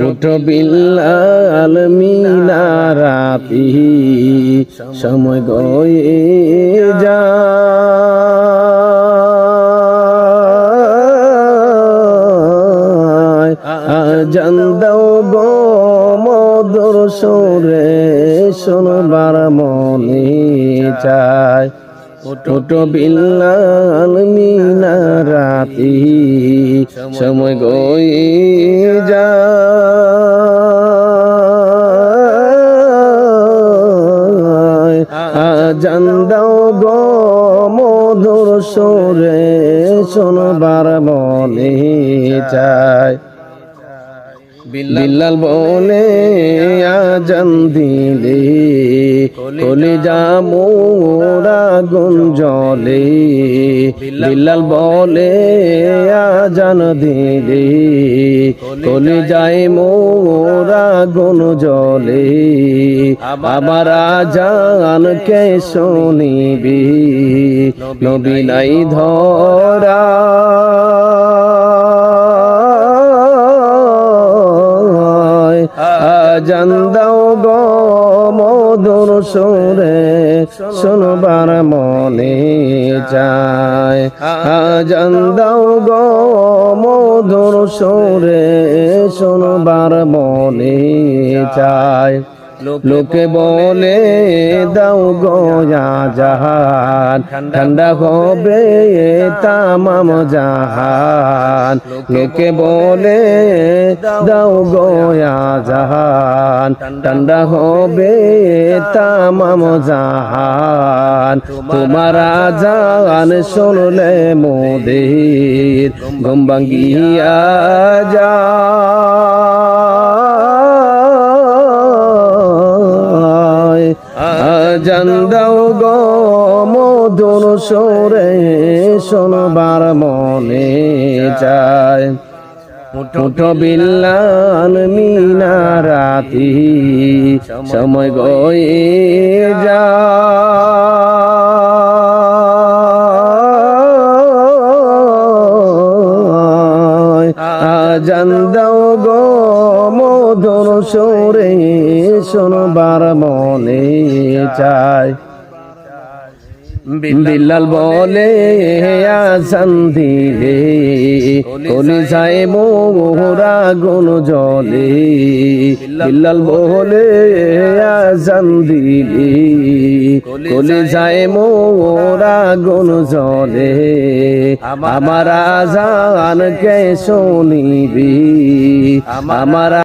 উঠো বিল্লাল মিনারাতি সময় গয়ে যায় আজান দাও গো মধুর সুরে শোনবার মনে চায় উঠো বিল্লাল মিনারাতি সময় গয়ে যায় আজান দাও গো মধুর সুরে শোনবার মনে চায় বিল্লাল বলে আজান দিলে কলিজা মোরা গুঞ্জলে বিল্লাল বলে আজান দিলে কলিজায় মোরা গুঞ্জলে আমার আজান কে শুনিবি নবী নাই ধরা আজান দাও গো মধুর সুরে শোনবার মনে চায় আজান দাও গো মধুর সুরে শোনবার মনে চায় লোকে বলে দাও গো জাহান ঠান্ডা হবে তামাম জাহান লোকে বলে দাও গো জাহান ঠান্ডা হবে তামাম জাহান তোমার আজান শুনলে মোদের ঘুম ভাঙ্গিয়া যায় আজান দাও গো মধুর সুরে শোনবার মনে চায় উঠো বিল্লাল মিনারাতি সময় গয়ে যায় আজান দাও গো মধুর সুরে শোনবার মনে চায় বিল্লাল বলে আজান দিলে কলিজায় মোরা গুন জলে বিল্লাল বলে আজান দিলে কলিজায় মোরা গুন জলে আমার আজান কে শুনিবি আমার